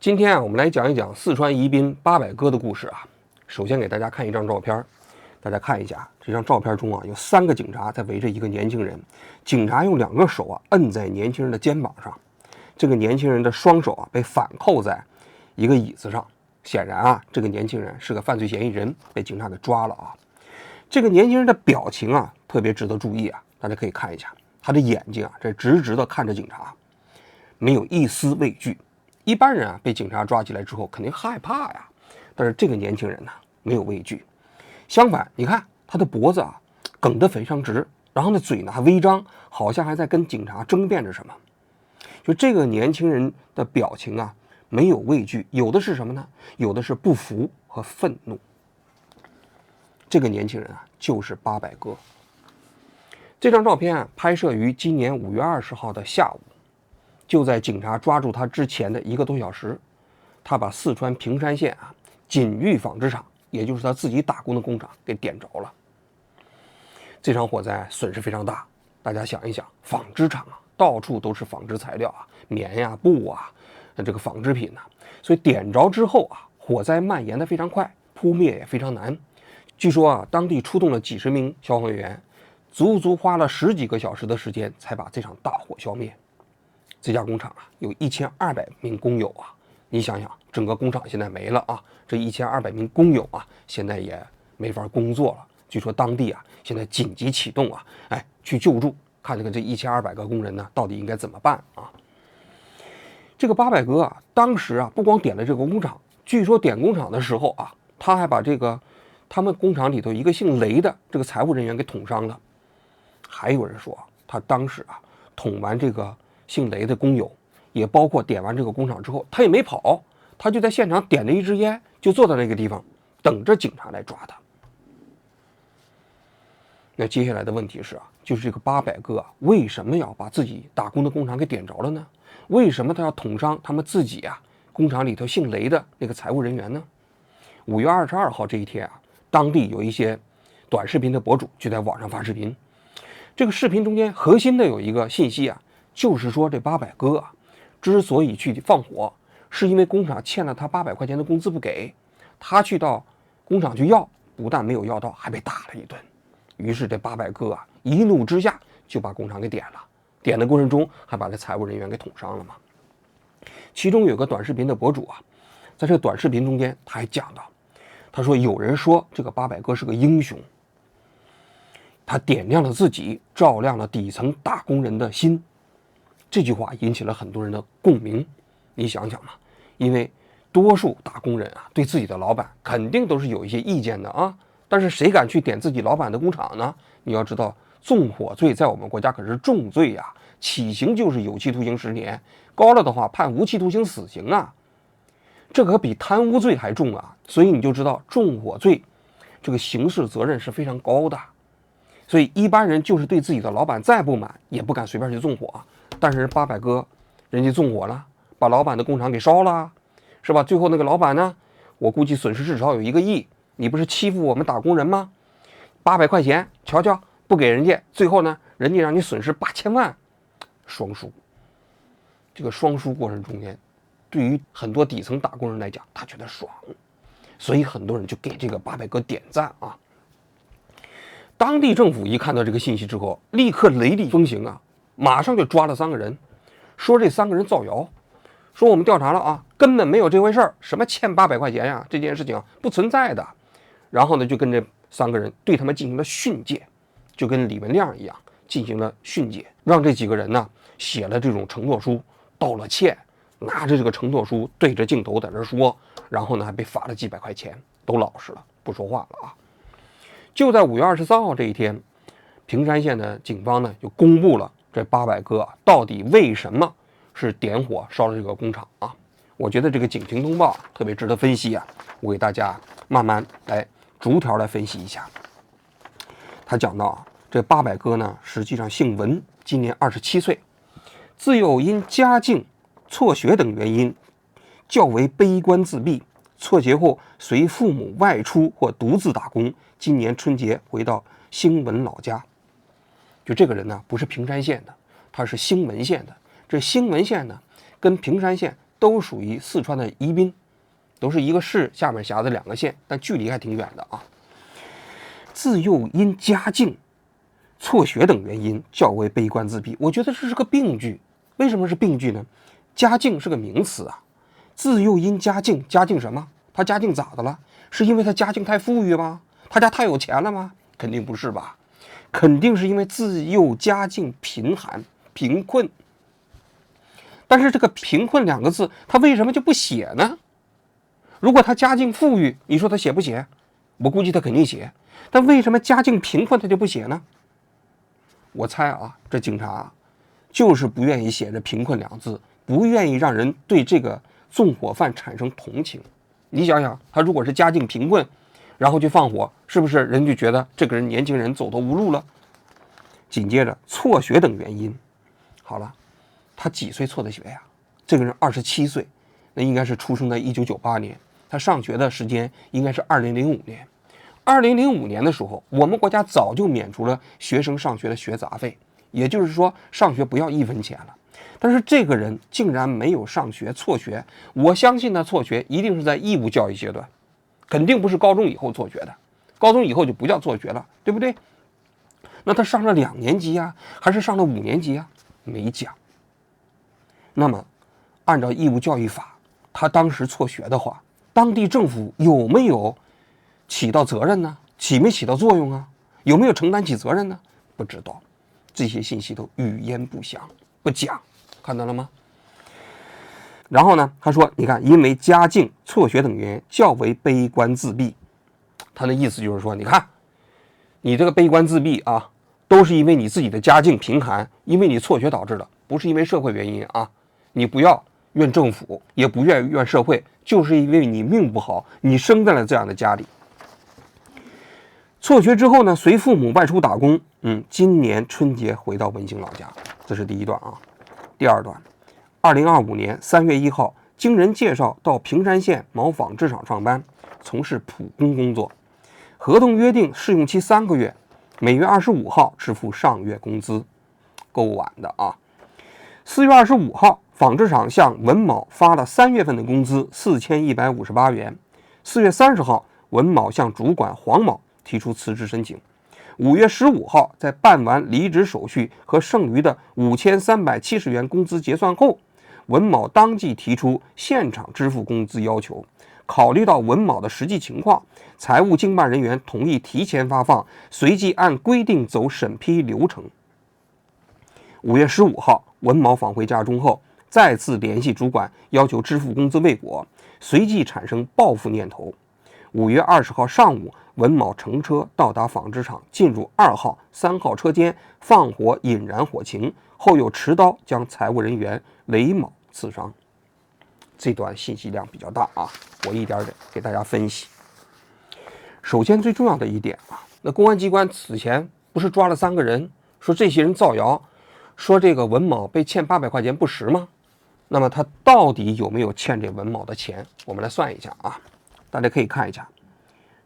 今天啊，我们来讲一讲四川宜宾八百哥的故事啊。首先给大家看一张照片，大家看一下这张照片中啊，有3个警察在围着一个年轻人，警察用2个手啊摁在年轻人的肩膀上，这个年轻人的双手啊被反扣在一个椅子上，显然啊，这个年轻人是个犯罪嫌疑人，被警察给抓了啊。这个年轻人的表情啊特别值得注意啊，大家可以看一下，他的眼睛啊这直直的看着警察，没有一丝畏惧。一般人啊被警察抓起来之后肯定害怕呀，但是这个年轻人呢没有畏惧，相反，你看他的脖子啊梗得非常直，然后呢嘴呢还微张，好像还在跟警察争辩着什么。就这个年轻人的表情啊没有畏惧，有的是什么呢？有的是不服和愤怒。这个年轻人啊就是八百哥。这张照片啊拍摄于今年5月20号的下午。就在警察抓住他之前的1个多小时，他把四川平山县啊锦玉纺织厂，也就是他自己打工的工厂给点着了。这场火灾损失非常大，大家想一想，纺织厂啊到处都是纺织材料啊，棉呀、布啊，这个纺织品啊，所以点着之后啊，火灾蔓延的非常快，扑灭也非常难。据说啊，当地出动了几10名消防员，足足花了10几个小时的时间才把这场大火消灭。这家工厂啊有1200名工友啊，你想想，整个工厂现在没了啊，这1200名工友啊现在也没法工作了。据说当地啊现在紧急启动啊，去救助，看这1200个工人呢到底应该怎么办啊？这个八百哥啊，当时啊不光点了这个工厂，据说点工厂的时候啊，他还把他们工厂里头一个姓雷的这个财务人员给捅伤了。还有人说他当时啊捅完这个姓雷的工友，也包括点完这个工厂之后，他也没跑，他就在现场点了一支烟，就坐在那个地方等着警察来抓他。那接下来的问题是啊，就是这个八百哥啊，为什么要把自己打工的工厂给点着了呢？为什么他要捅伤他们自己啊工厂里头姓雷的那个财务人员呢？5月22号这一天啊，当地有一些短视频的博主就在网上发视频，这个视频中间核心的有一个信息啊，就是说这八百哥啊，之所以去放火，是因为工厂欠了他800块钱的工资不给，他去到工厂去要，不但没有要到，还被打了一顿。于是这八百哥啊，一怒之下就把工厂给点了，点的过程中还把这财务人员给捅伤了嘛。其中有个短视频的博主啊，在这个短视频中间他还讲到，他说有人说这个八百哥是个英雄，他点亮了自己，照亮了底层打工人的心。这句话引起了很多人的共鸣，你想想嘛，因为多数打工人啊，对自己的老板肯定都是有一些意见的啊，但是谁敢去点自己老板的工厂呢？你要知道，纵火罪在我们国家可是重罪呀，起刑就是有期徒刑10年，高了的话判无期徒刑死刑啊，这可比贪污罪还重啊，所以你就知道纵火罪这个刑事责任是非常高的。所以一般人就是对自己的老板再不满，也不敢随便去纵火。但是八百哥人家纵火了，把老板的工厂给烧了，是吧？最后那个老板呢，我估计损失至少有1个亿。你不是欺负我们打工人吗？800块钱，瞧瞧不给人家，最后呢，人家让你损失8000万，双输。这个双输过程中间，对于很多底层打工人来讲，他觉得爽，所以很多人就给这个八百哥点赞啊。当地政府一看到这个信息之后，立刻雷厉风行啊，马上就抓了3个人，说这3个人造谣，说我们调查了啊，根本没有这回事儿，什么欠800块钱呀，这件事情不存在的。然后呢，就跟这3个人对他们进行了训诫，就跟李文亮一样进行了训诫，让这几个人呢写了这种承诺书，道了歉，拿着这个承诺书对着镜头在这说，然后呢还被罚了几百块钱，都老实了，不说话了啊。就在5月23号这一天，平山县的警方呢就公布了这八百哥到底为什么是点火烧了这个工厂啊。我觉得这个警情通报特别值得分析啊，我给大家慢慢来逐条来分析一下。他讲到啊，这八百哥呢实际上姓文，今年27岁，自幼因家境、辍学等原因较为悲观自闭，辍学后随父母外出或独自打工，今年春节回到兴文老家。就这个人呢不是平山县的，他是兴文县的。这兴文县呢跟平山县都属于四川的宜宾，都是一个市下面辖的2个县，但距离还挺远的啊。自幼因家境、辍学等原因较为悲观自闭，我觉得这是个病句。为什么是病句呢？家境是个名词啊，自幼因家境，家境什么？他家境咋的了？是因为他家境太富裕吗？他家太有钱了吗？肯定不是吧，肯定是因为自幼家境贫寒、贫困。但是这个贫困2个字，他为什么就不写呢？如果他家境富裕，你说他写不写？我估计他肯定写。但为什么家境贫困他就不写呢？我猜啊，这警察就是不愿意写这贫困2字，不愿意让人对这个纵火犯产生同情。你想想，他如果是家境贫困，然后去放火，是不是人就觉得这个人年轻人走投无路了？紧接着辍学等原因，好了，他几岁辍的学呀？这个人27岁，那应该是出生在1998年，他上学的时间应该是2005年。2005年的时候，我们国家早就免除了学生上学的学杂费，也就是说上学不要1分钱了。但是这个人竟然没有上学，辍学。我相信他辍学一定是在义务教育阶段，肯定不是高中以后辍学的，高中以后就不叫辍学了，对不对？那他上了2年级啊，还是上了5年级啊？没讲。那么按照义务教育法，他当时辍学的话，当地政府有没有起到责任呢？起没起到作用啊？有没有承担起责任呢？不知道，这些信息都语焉不详，不讲，看到了吗？然后呢，他说，你看，因为家境、辍学等原因，较为悲观自闭。他的意思就是说，你看，你这个悲观自闭啊，都是因为你自己的家境贫寒，因为你辍学导致的，不是因为社会原因啊。你不要怨政府，也不怨社会，就是因为你命不好，你生在了这样的家里。辍学之后呢，随父母外出打工。今年春节回到文兴老家，这是第1段啊。第2段，2025年3月1号，经人介绍到平山县某纺织厂上班，从事普工工作，合同约定试用期3个月，每月25号支付上月工资，够晚的啊。4月25号，纺织厂向文某发了3月份的工资4158元。4月30号，文某向主管黄某提出辞职申请。5月15号，在办完离职手续和剩余的5370元工资结算后，文某当即提出现场支付工资要求。考虑到文某的实际情况，财务经办人员同意提前发放，随即按规定走审批流程。5月15号，文某返回家中后，再次联系主管要求支付工资未果，随即产生报复念头。5月20号上午，文某乘车到达纺织厂，进入2号、3号车间，放火引燃火情，后又持刀将财务人员雷某刺伤。这段信息量比较大啊，我一点点给大家分析。首先最重要的一点啊，那公安机关此前不是抓了3个人，说这些人造谣，说这个文某被欠800块钱不实吗？那么他到底有没有欠这文某的钱？我们来算一下啊，大家可以看一下，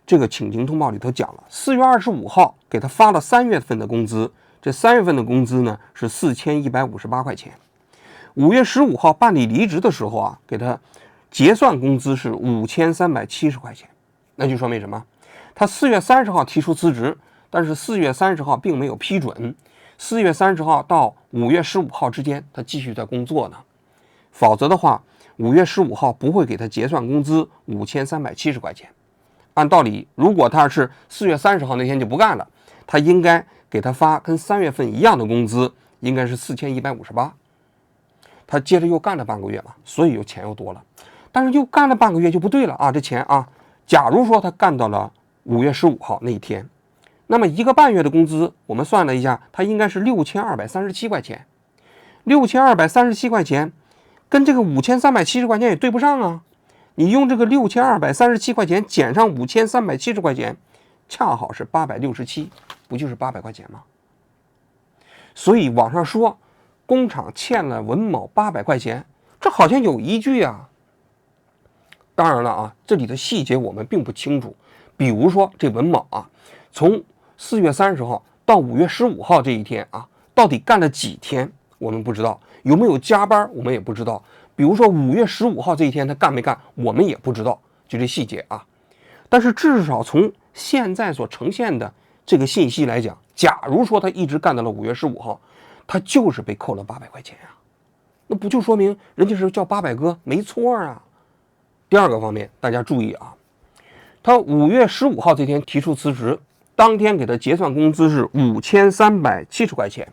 这个请求通报里头讲了，4月25号给他发了3月份的工资，这3月份的工资呢是4158块钱。5月15号办理离职的时候啊，给他结算工资是5370块钱。那就说明什么？他4月30号提出辞职，但是4月30号并没有批准。4月30号到5月15号之间，他继续在工作呢。否则的话，5月15号不会给他结算工资5370块钱。按道理，如果他是4月30号那天就不干了，他应该给他发跟3月份一样的工资，应该是4158。他接着又干了半个月嘛，所以钱又多了。但是又干了半个月就不对了啊，这钱啊，假如说他干到了5月15号那一天，那么1个半月的工资，我们算了一下，他应该是6237块钱。6237块钱跟这个5370块钱也对不上啊。你用这个6237块钱减上5370块钱，恰好是867，不就是800块钱吗？所以网上说工厂欠了文某800块钱，这好像有依据啊。当然了啊，这里的细节我们并不清楚。比如说这文某啊，从4月30号到5月15号这一天啊，到底干了几天，我们不知道。有没有加班，我们也不知道。比如说5月15号这一天他干没干，我们也不知道，就这细节啊。但是至少从现在所呈现的这个信息来讲，假如说他一直干到了5月15号，他就是被扣了800块钱啊，那不就说明人家是叫800哥没错啊。第二个方面，大家注意啊，他5月15号这天提出辞职，当天给他结算工资是5370块钱，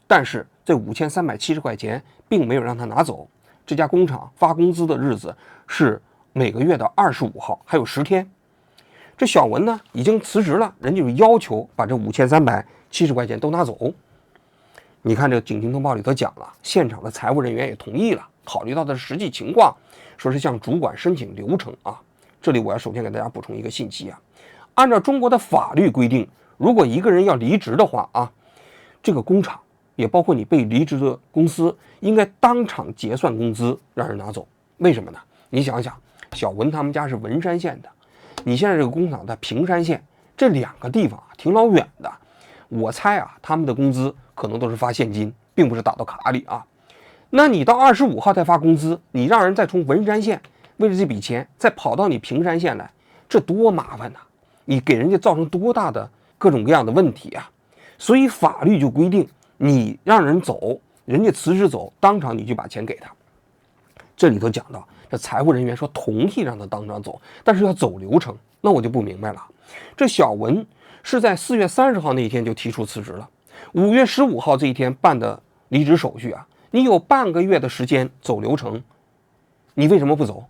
但是这5370块钱并没有让他拿走，这家工厂发工资的日子是每个月的25号，还有10天。这小文呢已经辞职了，人家就要求把这5370块钱都拿走。你看这个警情通报里头讲了，现场的财务人员也同意了，考虑到的实际情况，说是向主管申请流程啊。这里我要首先给大家补充一个信息啊，按照中国的法律规定，如果一个人要离职的话啊，这个工厂也包括你被离职的公司，应该当场结算工资让人拿走。为什么呢？你想想，小文他们家是文山县的，你现在这个工厂在平山县，这2个地方挺老远的，我猜啊，他们的工资可能都是发现金，并不是打到卡里啊。那你到25号再发工资，你让人再从文山县为了这笔钱再跑到你平山县来，这多麻烦呐！你给人家造成多大的各种各样的问题啊！所以法律就规定，你让人走，人家辞职走，当场你就把钱给他。这里头讲到，这财务人员说同意让他当场走，但是要走流程，那我就不明白了。这小文是在4月30号那一天就提出辞职了，5月15号这一天办的离职手续啊，你有半个月的时间走流程，你为什么不走？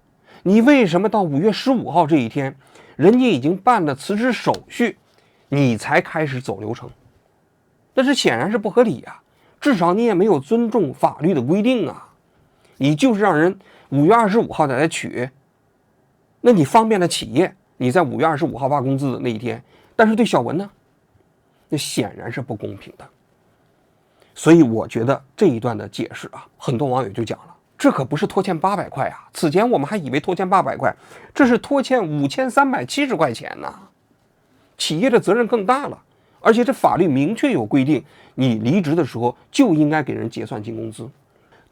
你为什么到5月15号这一天，人家已经办了辞职手续，你才开始走流程？那这显然是不合理啊！至少你也没有尊重法律的规定啊！你就是让人5月25号再来取，那你方便了企业，你在5月25号发工资的那一天，但是对小文呢，那显然是不公平的。所以我觉得这一段的解释啊，很多网友就讲了，这可不是拖欠800块啊！此前我们还以为拖欠800块，这是拖欠5370块钱呢。企业的责任更大了，而且这法律明确有规定，你离职的时候就应该给人结算进工资。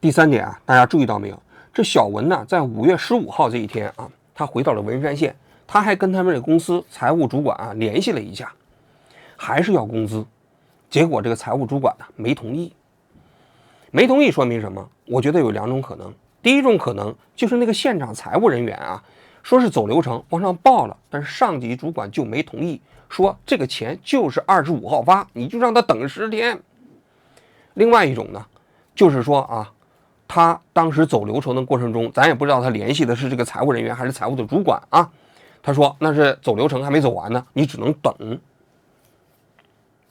第3点啊，大家注意到没有？这小文呢，在5月15号这一天啊，他回到了文山县，他还跟他们这公司财务主管啊联系了一下，还是要工资。结果这个财务主管呢没同意。没同意说明什么？我觉得有2种可能。第一种可能就是那个现场财务人员啊，说是走流程往上报了，但是上级主管就没同意，说这个钱就是25号发，你就让他等10天。另外一种呢，就是说啊，他当时走流程的过程中，咱也不知道他联系的是这个财务人员还是财务的主管啊。他说那是走流程还没走完呢，你只能等，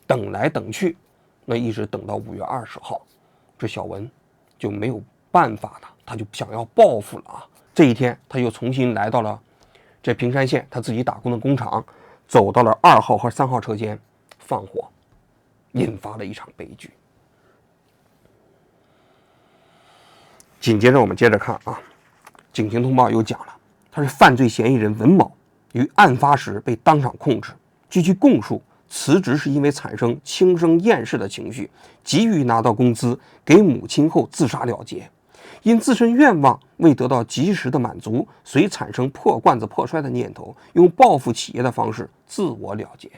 等来等去，那一直等到5月20号，这小文就没有办法了，他就想要报复了啊。这一天他又重新来到了这平山县他自己打工的工厂，走到了2号和3号车间放火，引发了一场悲剧。紧接着我们接着看啊，警情通报又讲了，他是犯罪嫌疑人文某于案发时被当场控制，据其供述，辞职是因为产生轻生厌世的情绪，急于拿到工资给母亲后自杀了结，因自身愿望未得到及时的满足，遂产生破罐子破摔的念头，用报复企业的方式自我了结。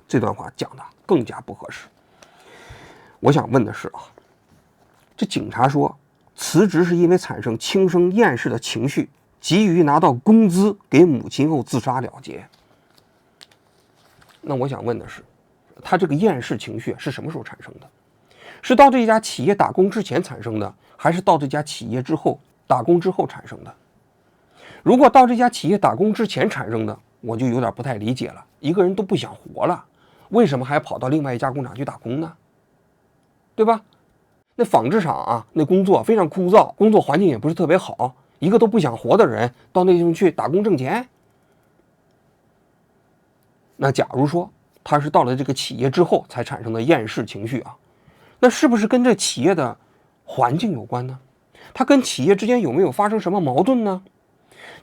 这段话讲的更加不合适。我想问的是啊，这警察说辞职是因为产生轻生厌世的情绪，急于拿到工资给母亲后自杀了结。那我想问的是，他这个厌世情绪是什么时候产生的？是到这家企业打工之前产生的，还是到这家企业之后打工之后产生的？如果到这家企业打工之前产生的，我就有点不太理解了。一个人都不想活了，为什么还跑到另外一家工厂去打工呢？对吧？那纺织厂啊，那工作非常枯燥，工作环境也不是特别好，一个都不想活的人到那地方去打工挣钱。那假如说他是到了这个企业之后才产生的厌世情绪啊，那是不是跟这企业的环境有关呢？他跟企业之间有没有发生什么矛盾呢？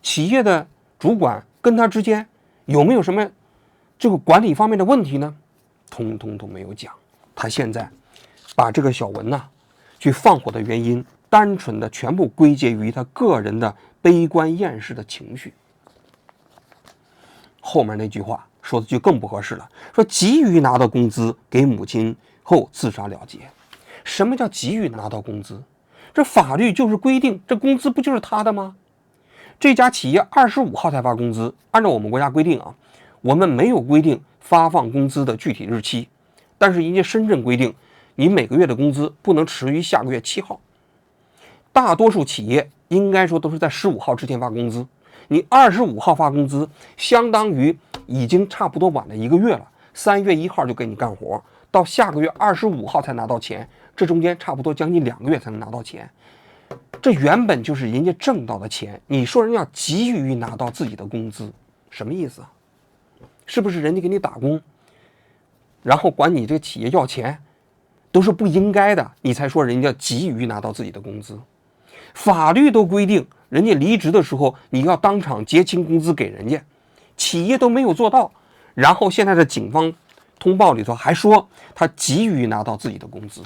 企业的主管跟他之间有没有什么这个管理方面的问题呢？通通都没有讲。他现在把这个小文去放火的原因单纯的全部归结于他个人的悲观厌世的情绪。后面那句话说的就更不合适了，说急于拿到工资给母亲后自杀了结。什么叫急于拿到工资？这法律就是规定这工资不就是他的吗？这家企业25号才发工资，按照我们国家规定啊，我们没有规定发放工资的具体日期，但是人家深圳规定你每个月的工资不能迟于下个月7号。大多数企业应该说都是在15号之前发工资，你25号发工资，相当于已经差不多晚了1个月了，3月1号就给你干活，到下个月25号才拿到钱，这中间差不多将近2个月才能拿到钱。这原本就是人家挣到的钱，你说人家急于拿到自己的工资，什么意思啊？是不是人家给你打工，然后管你这个企业要钱，都是不应该的，你才说人家急于拿到自己的工资？法律都规定，人家离职的时候你要当场结清工资给人家，企业都没有做到，然后现在的警方通报里头还说他急于拿到自己的工资。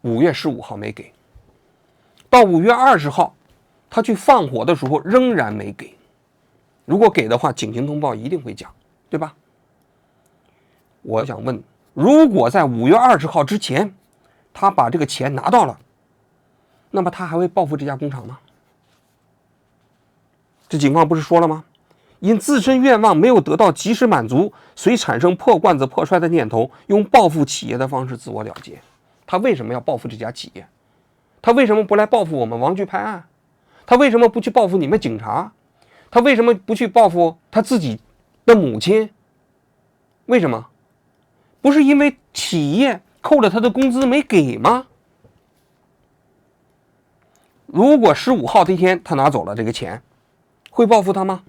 5月15号没给，到5月20号他去放火的时候仍然没给。如果给的话，警情通报一定会讲，对吧？我想问，如果在5月20号之前他把这个钱拿到了，那么他还会报复这家工厂吗？这警方不是说了吗？因自身愿望没有得到及时满足，遂产生破罐子破摔的念头，用报复企业的方式自我了结。他为什么要报复这家企业？他为什么不来报复我们王局拍案？他为什么不去报复你们警察？他为什么不去报复他自己的母亲？为什么？不是因为企业扣了他的工资没给吗？如果15号这天他拿走了这个钱，会报复他吗？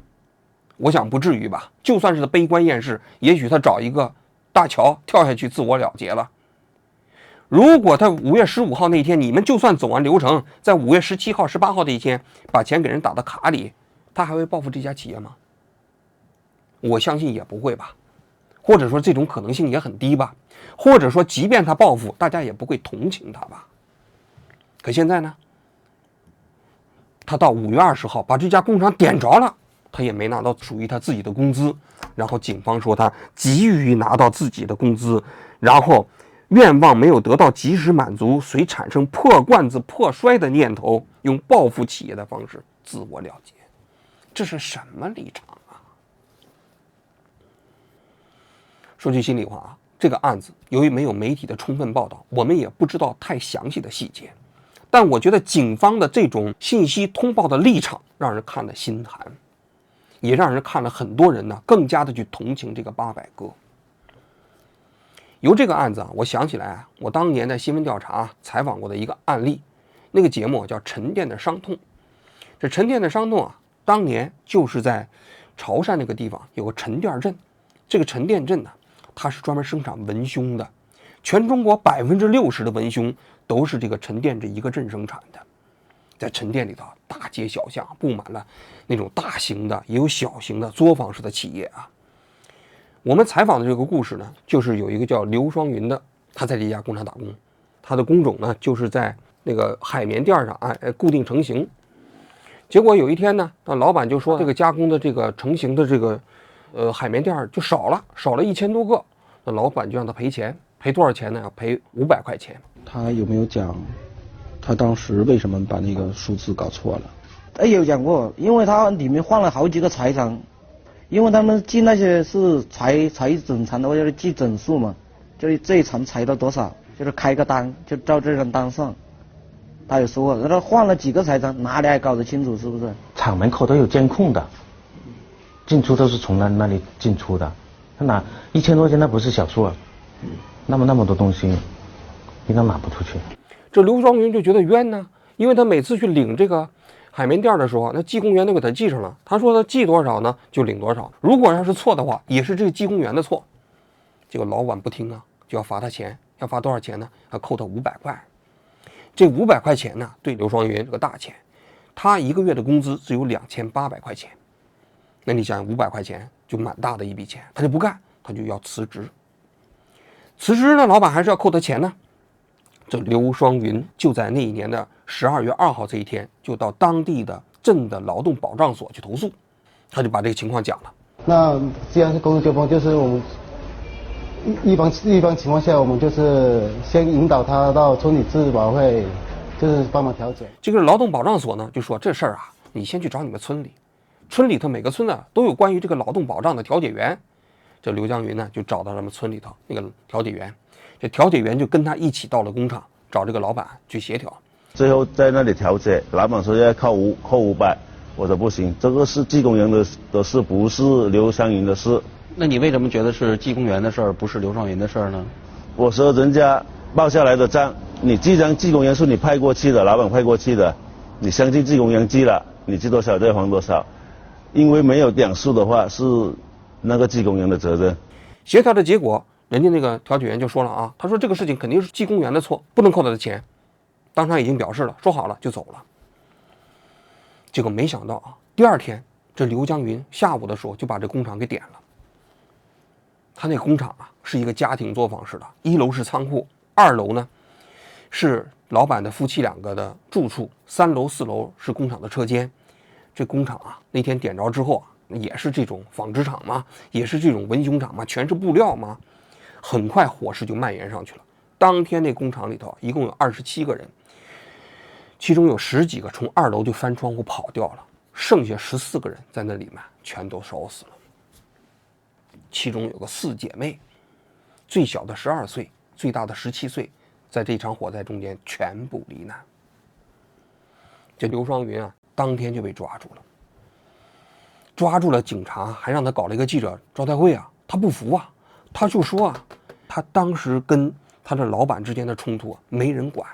我想不至于吧。就算是他悲观厌世，也许他找一个大桥跳下去自我了结了。如果他5月15号那天，你们就算走完流程，在5月17号、18号这一天把钱给人打到卡里，他还会报复这家企业吗？我相信也不会吧，或者说这种可能性也很低吧，或者说即便他报复，大家也不会同情他吧。可现在呢，他到5月20号把这家工厂点着了，他也没拿到属于他自己的工资，然后警方说他急于拿到自己的工资，然后愿望没有得到及时满足，遂产生破罐子破摔的念头，用报复企业的方式自我了结。这是什么立场啊？说句心里话啊，这个案子由于没有媒体的充分报道，我们也不知道太详细的细节，但我觉得警方的这种信息通报的立场让人看了心寒，也让人看了很多人呢更加的去同情这个八百哥。由这个案子啊，我想起来啊，我当年在新闻调查采访过的一个案例，那个节目叫《沉淀的伤痛》。这沉淀的伤痛啊，当年就是在潮汕那个地方有个沉淀镇，这个沉淀镇呢，它是专门生产文胸的，全中国60%的文胸都是这个沉淀这一个镇生产的。在沉淀里头，大街小巷布满了那种大型的，也有小型的作坊式的企业啊。我们采访的这个故事呢，就是有一个叫刘双云的，他在这家工厂打工，他的工种呢就是在那个海绵垫上固定成型。结果有一天呢，那老板就说这个加工的这个成型的这个海绵垫就少了1000多个，那老板就让他赔钱，赔多少钱呢？要赔500块钱。他有没有讲他当时为什么把那个数字搞错了？有讲过，因为他里面换了好几个财产，因为他们记那些是裁整残的话，就是记整数嘛，就是这一层裁到多少，就是开个单就照这张单上。他有说过，然后换了几个财产，哪里还搞得清楚是不是？厂门口都有监控的，进出都是从那里进出的。他拿1000多件，那不是小数啊，那么多东西，应该拿不出去。这刘双云就觉得冤呢，因为他每次去领这个海绵垫的时候，那技工员都给他记上了。他说他记多少呢，就领多少。如果要是错的话，也是这个技工员的错。结果老板不听啊，就要罚他钱，要罚多少钱呢？要扣他500块。这500块钱呢，对刘双云这个大钱，他一个月的工资只有2800块钱。那你想500块钱就蛮大的一笔钱，他就不干，他就要辞职。辞职呢，老板还是要扣他钱呢。这刘双云就在那一年的12月2号这一天，就到当地的镇的劳动保障所去投诉，他就把这个情况讲了。那既然是公诉纠纷，就是我们一般情况下，我们就是先引导他到村里治保会，就是帮忙调解。这个劳动保障所呢就说这事儿啊，你先去找你们村里，村里头每个村呢都有关于这个劳动保障的调解员。这刘江云呢就找到他们村里头那个调解员，这调解员就跟他一起到了工厂，找这个老板去协调。最后在那里调解，老板说要扣500，我说不行，这个是技工员的事，不是刘湘云的事。那你为什么觉得是技工员的事儿，不是刘双云的事儿呢？我说人家报下来的账，你既然技工员是你派过去的，老板派过去的，你相信技工员记了，你记多少就要还多少，因为没有点数的话是那个技工员的责任。协调的结果，人家那个调解员就说了啊，他说这个事情肯定是技工员的错，不能扣他的钱。当场已经表示了，说好了就走了。结果没想到啊，第二天这刘江云下午的时候就把这工厂给点了。他那工厂啊是一个家庭作坊式的，1楼是仓库，2楼呢是老板的夫妻2个的住处，3楼4楼是工厂的车间。这工厂啊那天点着之后啊，也是这种纺织厂嘛，也是这种文胸厂嘛，全是布料嘛，很快火势就蔓延上去了。当天那工厂里头一共有27个人，其中有10几个从2楼就翻窗户跑掉了，剩下14个人在那里面全都烧死了。其中有个4姐妹，最小的12岁，最大的17岁，在这场火灾中间全部罹难。这刘双云啊，当天就被抓住了。抓住了警察，还让他搞了一个记者招待会啊，他不服啊，他就说啊，他当时跟他的老板之间的冲突啊，没人管。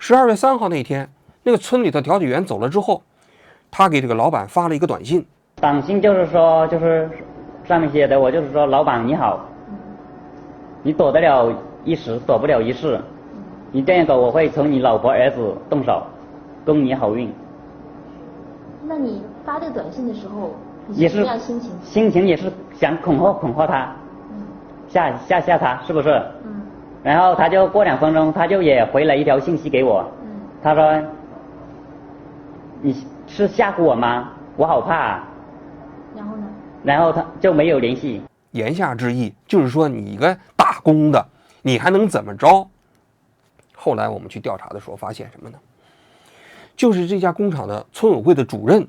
12月3号那天，那个村里的调解员走了之后，他给这个老板发了一个短信，短信就是说，就是上面写的，我就是说，老板你好，你躲得了一时，躲不了一世，你这样走，我会从你老婆儿子动手，恭你好运。那你发这个短信的时候，你也是什么样心情？心情也是想恐吓他，吓他，是不是？然后他就过2分钟，他就也回了一条信息给我，他说你是吓唬我吗？我好怕啊。然后呢？然后他就没有联系。言下之意就是说，你一个打工的，你还能怎么着？后来我们去调查的时候发现什么呢？就是这家工厂的村委会的主任，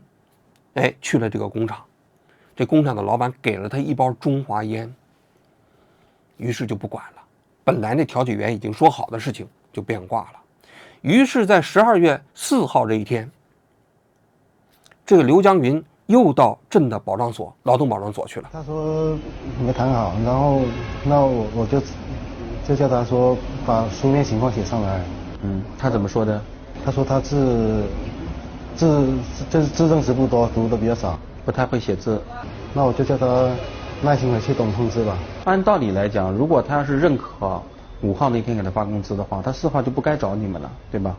去了这个工厂，这工厂的老板给了他1包中华烟，于是就不管了。本来那调解员已经说好的事情就变卦了。于是在12月4号这一天，这个刘江云又到镇的保障所、劳动保障所去了。他说没谈好，然后那我就叫他说把书面情况写上来。他怎么说的？他说他就是字正词不多，读的比较少，不太会写字。那我就叫他耐心回去懂通知吧。按道理来讲，如果他要是认可5号那天给他发工资的话，他4号就不该找你们了，对吧？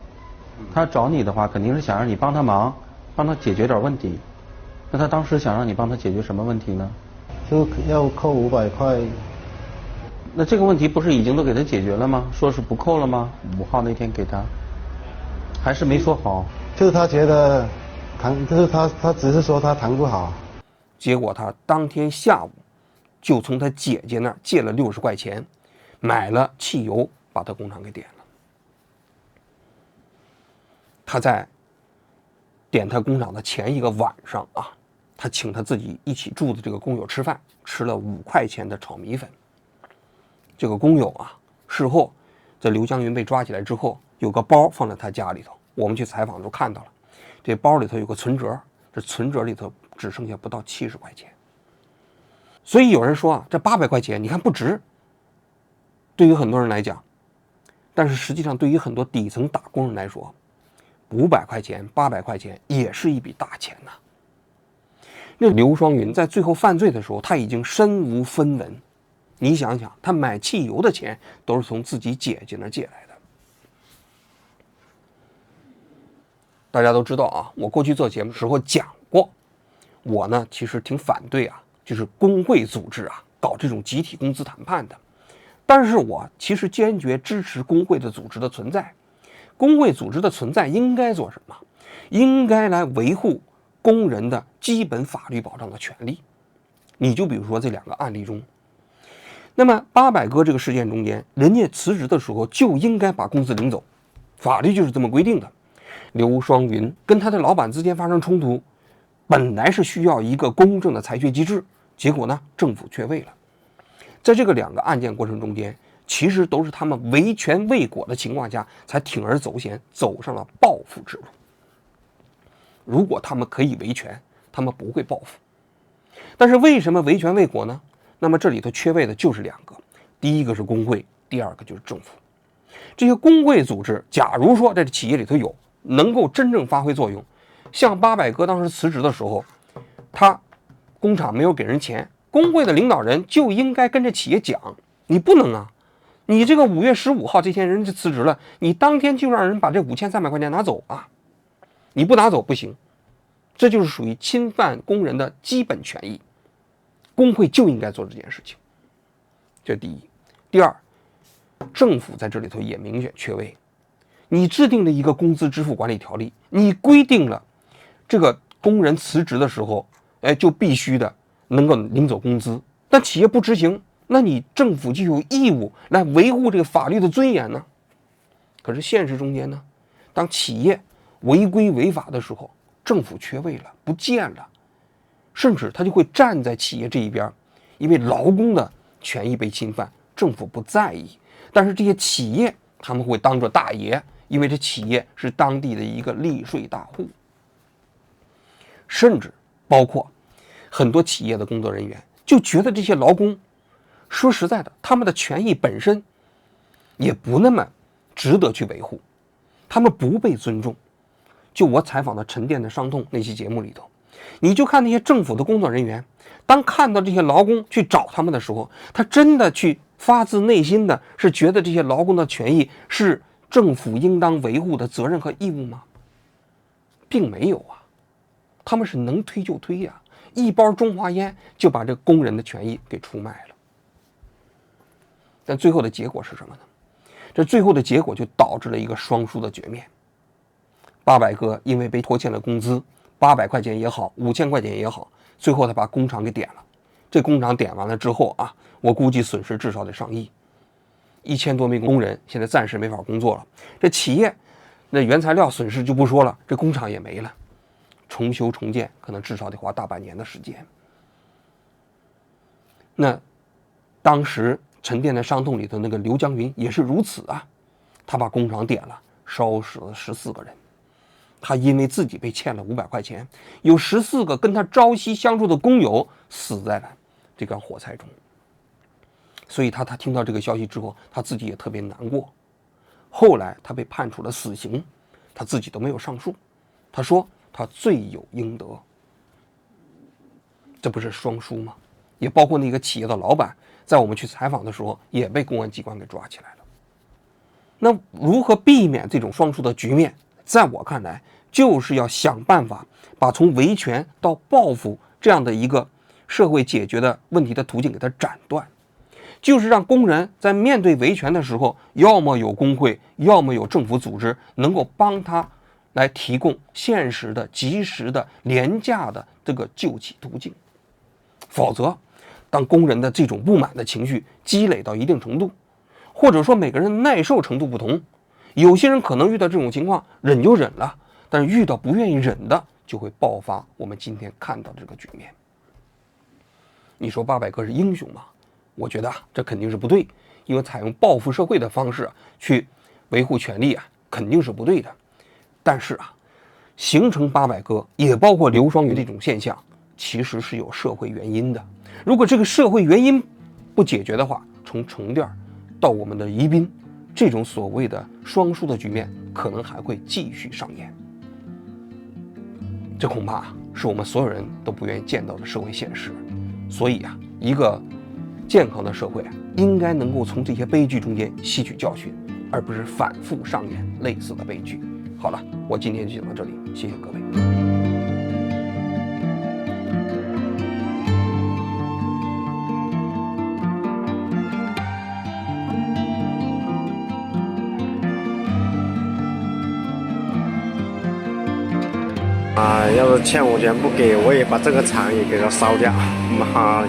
他找你的话，肯定是想让你帮他忙，帮他解决点问题。那他当时想让你帮他解决什么问题呢？就要扣500块。那这个问题不是已经都给他解决了吗？说是不扣了吗？5号那天给他，还是没说好？就是他觉得就是他只是说他谈不好。结果他当天下午就从他姐姐那儿借了60块钱，买了汽油，把他工厂给点了。他在点他工厂的前一个晚上啊，他请他自己一起住的这个工友吃饭，吃了5块钱的炒米粉。这个工友啊，事后在刘江云被抓起来之后，有个包放在他家里头，我们去采访都看到了，这包里头有个存折，这存折里头只剩下不到70块钱。所以有人说啊，这800块钱你看不值，对于很多人来讲，但是实际上对于很多底层打工人来说，500块钱、800块钱也是一笔大钱呐。那刘双云在最后犯罪的时候，他已经身无分文。你想想，他买汽油的钱都是从自己姐姐那借来的。大家都知道啊，我过去做节目的时候讲过，我呢其实挺反对啊，就是工会组织啊搞这种集体工资谈判的。但是我其实坚决支持工会的组织的存在。工会组织的存在应该做什么？应该来维护工人的基本法律保障的权利。你就比如说这2个案例中，那么八百哥这个事件中间，人家辞职的时候就应该把工资领走，法律就是这么规定的。刘双云跟他的老板之间发生冲突，本来是需要一个公正的裁决机制，结果呢，政府却位了。在这个2个案件过程中间，其实都是他们维权未果的情况下，才铤而走险，走上了报复之路。如果他们可以维权，他们不会报复。但是为什么维权未果呢？那么这里头缺位的就是2个，第一个是工会，第2个就是政府。这些工会组织，假如说在企业里头有能够真正发挥作用，像八百哥当时辞职的时候，他工厂没有给人钱，工会的领导人就应该跟着企业讲，你不能啊，你这个5月15号这天人就辞职了，你当天就让人把这5300块钱拿走啊，你不拿走不行，这就是属于侵犯工人的基本权益，工会就应该做这件事情。这第一。第二，政府在这里头也明显缺位。你制定了一个工资支付管理条例，你规定了这个工人辞职的时候，就必须的能够领走工资，但企业不执行，那你政府就有义务来维护这个法律的尊严呢。可是现实中间呢，当企业违规违法的时候，政府缺位了，不见了，甚至他就会站在企业这一边，因为劳工的权益被侵犯，政府不在意，但是这些企业他们会当着大爷，因为这企业是当地的一个利税大户，甚至包括很多企业的工作人员就觉得这些劳工，说实在的，他们的权益本身也不那么值得去维护，他们不被尊重。就我采访的沉淀的伤痛那期节目里头，你就看那些政府的工作人员，当看到这些劳工去找他们的时候，他真的去发自内心的是觉得这些劳工的权益是政府应当维护的责任和义务吗？并没有啊，他们是能推就推呀，一包中华烟就把这工人的权益给出卖了。但最后的结果是什么呢？这最后的结果就导致了一个双输的局面。八百哥因为被拖欠了工资，800块钱也好，5000块钱也好，最后他把工厂给点了。这工厂点完了之后啊，我估计损失至少得上亿，1000多名工人现在暂时没法工作了。这企业那原材料损失就不说了，这工厂也没了，重修重建可能至少得花大半年的时间。那当时沉淀的伤痛里头那个刘江云也是如此啊，他把工厂点了，烧死了14个人。他因为自己被欠了500块钱，有14个跟他朝夕相处的工友死在了这个火灾中。所以他听到这个消息之后，他自己也特别难过。后来他被判处了死刑，他自己都没有上诉，他说他罪有应得。这不是双输吗？也包括那个企业的老板，在我们去采访的时候也被公安机关给抓起来了。那如何避免这种双输的局面？在我看来，就是要想办法把从维权到报复这样的一个社会解决的问题的途径给它斩断，就是让工人在面对维权的时候，要么有工会，要么有政府组织能够帮他来提供现实的、及时的、廉价的这个救济途径。否则，当工人的这种不满的情绪积累到一定程度，或者说每个人的耐受程度不同，有些人可能遇到这种情况忍就忍了，但是遇到不愿意忍的，就会爆发我们今天看到的这个局面。你说800哥是英雄吗？我觉得这肯定是不对，因为采用报复社会的方式去维护权利肯定是不对的。但是形成800哥也包括刘双云这种现象，其实是有社会原因的。如果这个社会原因不解决的话，从城店到我们的宜宾，这种所谓的双输的局面可能还会继续上演。这恐怕是我们所有人都不愿意见到的社会现实。所以一个健康的社会应该能够从这些悲剧中间吸取教训，而不是反复上演类似的悲剧。好了，我今天就讲到这里，谢谢各位。要是欠我钱不给，我也把这个厂也给他烧掉。妈的！